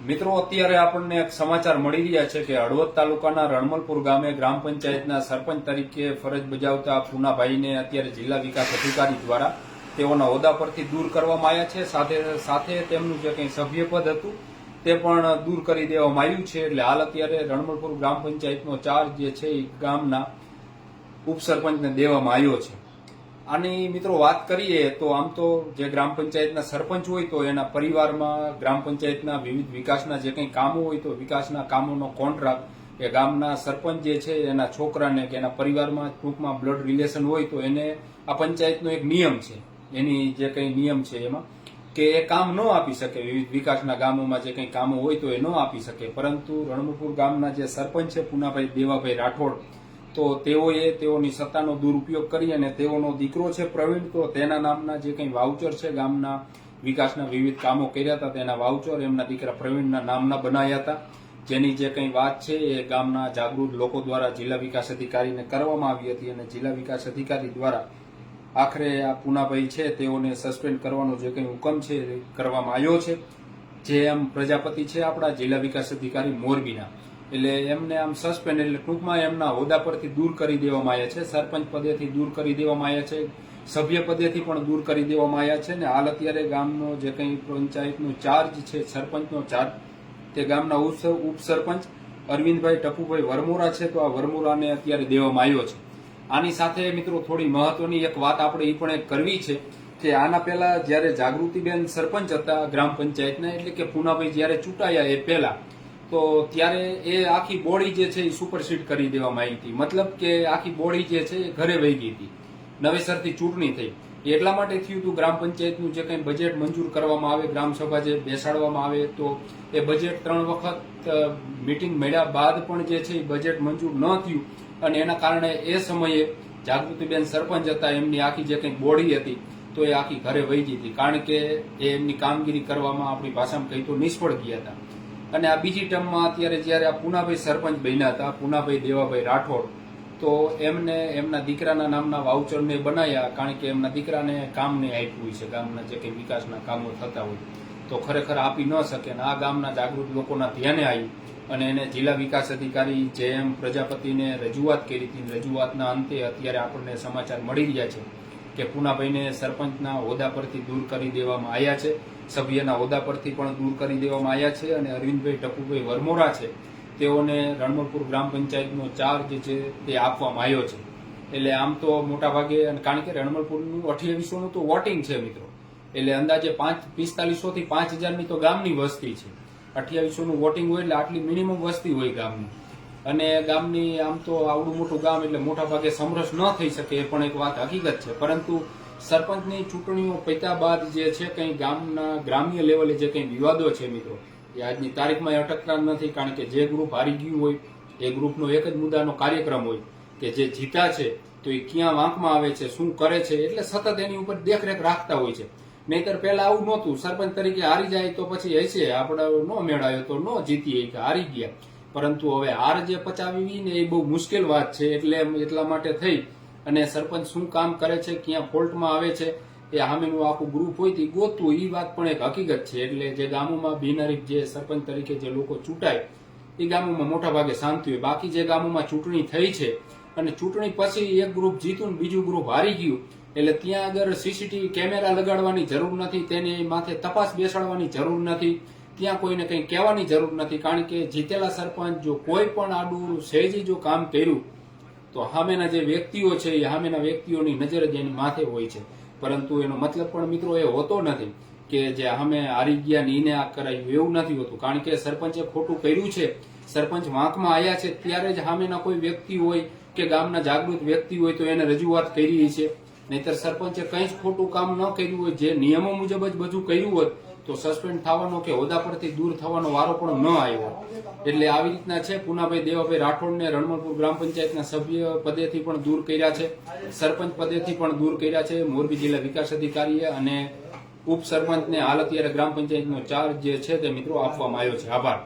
મિત્રો અત્યારે આપણને એક સમાચાર મળી રહ્યા છે કે હળવદ તાલુકાના રણમલપુર ગામે ગ્રામ પંચાયતના સરપંચ તરીકે ફરજ બજાવતા પૂનાભાઈને અત્યારે જિલ્લા વિકાસ અધિકારી દ્વારા તેઓના હોદ્દા પરથી દૂર કરવામાં આવ્યા છે. સાથે તેમનું જે કંઈ સભ્યપદ હતું તે પણ દૂર કરી દેવામાં આવ્યું છે. એટલે હાલ અત્યારે રણમલપુર ગ્રામ પંચાયતનો ચાર્જ જે છે એ ગામના ઉપસરપંચને દેવામાં આવ્યો છે. આની મિત્રો વાત કરીએ તો આમ તો જે ગ્રામ પંચાયતના સરપંચ હોય તો એના પરિવારમાં ગ્રામ પંચાયતના વિવિધ વિકાસના જે કંઈ કામો હોય તો વિકાસના કામોનો કોન્ટ્રાક્ટ એ ગામના સરપંચ જે છે એના છોકરાને કે એના પરિવારમાં ટૂંકમાં બ્લડ રિલેશન હોય તો એને આ પંચાયતનો એક નિયમ છે, એની જે કંઈ નિયમ છે એમાં કે એ કામ ન આપી શકે. વિવિધ વિકાસના ગામોમાં જે કંઈ કામો હોય તો એ ન આપી શકે. પરંતુ રણમલપુર ગામના જે સરપંચ છે પૂનાભાઈ દેવાભાઈ રાઠોડ, તો તેઓની સત્તાનો દુરુપયોગ કરી અને તેઓનો દીકરો છે પ્રવીણ, તો તેના નામના જે કંઈ વાઉચર છે ગામના વિકાસના વિવિધ કામો કર્યા હતા તેના વાઉચર એમના દીકરા પ્રવીણના નામના બનાવ્યા હતા. જેની જે કંઈ વાત છે એ ગામના જાગૃત લોકો દ્વારા જિલ્લા વિકાસ અધિકારીને કરવામાં આવી હતી અને જિલ્લા વિકાસ અધિકારી દ્વારા આખરે આ પૂનાભાઈ છે તેઓને સસ્પેન્ડ કરવાનો જે કંઈ હુકમ છે એ કરવામાં આવ્યો છે. જે એમ પ્રજાપતિ છે આપણા જિલ્લા વિકાસ અધિકારી મોરબીના, એટલે એમને આમ સસ્પેન્ડ એટલે ટૂંકમાં એમના હોદ્દા પરથી દૂર કરી દેવામાં આવ્યા છે. સરપંચ પદેથી દૂર કરી દેવામાં આવ્યા છે, સભ્ય પદેથી પણ દૂર કરી દેવામાં આવ્યા છે. ને હાલ અત્યારે ગામનો જે કંઈ પંચાયતનો ચાર્જ છે, સરપંચનો ચાર્જ, તે ગામના ઉપસરપંચ અરવિંદભાઈ ટપુભાઈ વરમોરા છે, તો આ વરમોરાને અત્યારે દેવામાં આવ્યો છે. આની સાથે મિત્રો થોડી મહત્વની એક વાત આપણે એ પણ એક કરવી છે કે આના પહેલા જ્યારે જાગૃતિબેન સરપંચ હતા ગ્રામ પંચાયતના, એટલે કે પૂનાભાઈ જ્યારે ચૂંટાયા એ પહેલા, તો ત્યારે એ આખી બોડી જે છે એ સુપરસીડ કરી દેવામાં આવી હતી. મતલબ કે આખી બોડી જે છે એ ઘરે વહી ગઈ હતી, નવેસરથી ચૂંટણી થઈ. એટલા માટે થયું હતું ગ્રામ પંચાયતનું જે કંઈ બજેટ મંજૂર કરવામાં આવે, ગ્રામસભા જે બેસાડવામાં આવે, તો એ બજેટ 3 વખત મીટિંગ મળ્યા બાદ પણ જે છે એ બજેટ મંજૂર ન થયું અને એના કારણે એ સમયે જાગૃતિબેન સરપંચ હતા, એમની આખી જે કંઈ બોડી હતી તો એ આખી ઘરે વહી ગઈ હતી, કારણ કે એ એમની કામગીરી કરવામાં આપણી ભાષામાં કહી તો નિષ્ફળ ગયા હતા. અને આ બીજી ટર્મમાં અત્યારે જ્યારે આ પૂનાભાઈ સરપંચ બન્યા હતા, પૂનાભાઈ દેવાભાઈ રાઠોડ, તો એમને એમના દીકરાના નામના વાઉચરને બનાવ્યા, કારણ કે એમના દીકરાને કામ નહીં આપ્યું હોય છે, ગામના જે કંઈ વિકાસના કામો થતા હોય તો ખરેખર આપી ન શકે. અને આ ગામના જાગૃત લોકોના ધ્યાને આવી અને એને જિલ્લા વિકાસ અધિકારી JM પ્રજાપતિને રજૂઆત કરી હતી. રજૂઆતના અંતે અત્યારે આપણને સમાચાર મળી રહ્યા છે કે પૂનાભાઈને સરપંચના હોદ્દા પરથી દૂર કરી દેવામાં આવ્યા છે, સભ્યના હોદ્દા પરથી પણ દૂર કરી દેવામાં આવ્યા છે. અને અરવિંદભાઈ ટપુભાઈ વરમોરા છે તેઓને રણમલપુર ગ્રામ પંચાયતનો ચાર્જ છે તે આપવામાં આવ્યો છે. એટલે આમ તો મોટા ભાગે, કારણ કે રણમલપુરનું 2800નું તો વોટિંગ છે મિત્રો, એટલે અંદાજે 4500 થી 5000ની તો ગામની વસ્તી છે. 2800નું વોટિંગ હોય એટલે આટલી મિનિમમ વસ્તી હોય ગામની. અને ગામની આમ તો આવડું મોટું ગામ એટલે મોટા ભાગે સમરસ ન થઈ શકે, એ પણ એક વાત હકીકત છે. પરંતુ સરપંચની ચૂંટણીઓ પત્યા બાદ જે છે કંઈ ગામના ગ્રામ્ય લેવલે જે કંઈ વિવાદો છે મિત્રો, એ આજની તારીખમાં અટકતા નથી. કારણ કે જે ગ્રુપ હારી ગયું હોય એ ગ્રુપનો એક જ મુદ્દાનો કાર્યક્રમ હોય કે જે જીતા છે તો એ ક્યાં વાંકમાં આવે છે, શું કરે છે, એટલે સતત એની ઉપર દેખરેખ રાખતા હોય છે. નહીતર પહેલા આવું નહોતું, સરપંચ તરીકે હારી જાય તો પછી હશે આપણે ન મેળાયો તો ન જીતીએ કે હારી ગયા. પરંતુ હવે હાર જે પચાવી ને એ બહુ મુશ્કેલ વાત છે. એટલા માટે થઈ અને સરપંચ શું કામ કરે છે, ક્યાં ફોલ્ટમાં આવે છે, એ સામેનું આખું ગ્રુપ હોય તે ગોતવું, એ વાત પણ એક હકીકત છે. એટલે જે ગામોમાં બિનહરીફ જે સરપંચ તરીકે જે લોકો ચૂંટાય એ ગામોમાં મોટા ભાગે શાંતિ હોય. બાકી જે ગામોમાં ચૂંટણી થઈ છે અને ચૂંટણી પછી એક ગ્રુપ જીતું ને બીજું ગ્રુપ હારી ગયું, એટલે ત્યાં આગળ CCTV કેમેરા લગાડવાની જરૂર નથી, તેની માથે તપાસ બેસાડવાની જરૂર નથી, ત્યાં કોઈને કંઈ કહેવાની જરૂર નથી. કારણ કે જીતેલા સરપંચ જો કોઈ પણ આડું સહેજી જો કામ કર્યું તો સામેના જે વ્યક્તિઓ છે એ સામેના વ્યક્તિઓની નજર જ એની માથે હોય છે. પરંતુ એનો મતલબ પણ મિત્રો એ હોતો નથી કે જે સામે હારી ગયા ને એને આ કરાયું, એવું નથી હોતું. કારણ કે સરપંચે ખોટું કર્યું છે, સરપંચ વાંકમાં આવ્યા છે, ત્યારે જ સામેના કોઈ વ્યક્તિ હોય કે ગામના જાગૃત વ્યક્તિ હોય તો એને રજૂઆત કરી છે. નહીતર સરપંચે કંઈ જ ખોટું કામ ન કર્યું હોય, જે નિયમો મુજબ જ બધું કર્યું હોત તો સસ્પેન્ડ થવાનો કે હોદ્દા પરથી દૂર થવાનો વારો પણ ન આવ્યો. એટલે આવી રીતના છે. પૂનાભાઈ દેવાભાઈ રાઠોડને રણમલપુર ગ્રામ પંચાયતના સભ્ય પદેથી પણ દૂર કર્યા છે, સરપંચ પદેથી પણ દૂર કર્યા છે મોરબી જિલ્લા વિકાસ અધિકારીએ. અને ઉપસરપંચને હાલ અત્યારે ગ્રામ પંચાયતનો ચાર્જ જે છે તે મિત્રો આપવામાં આવ્યો છે. આભાર.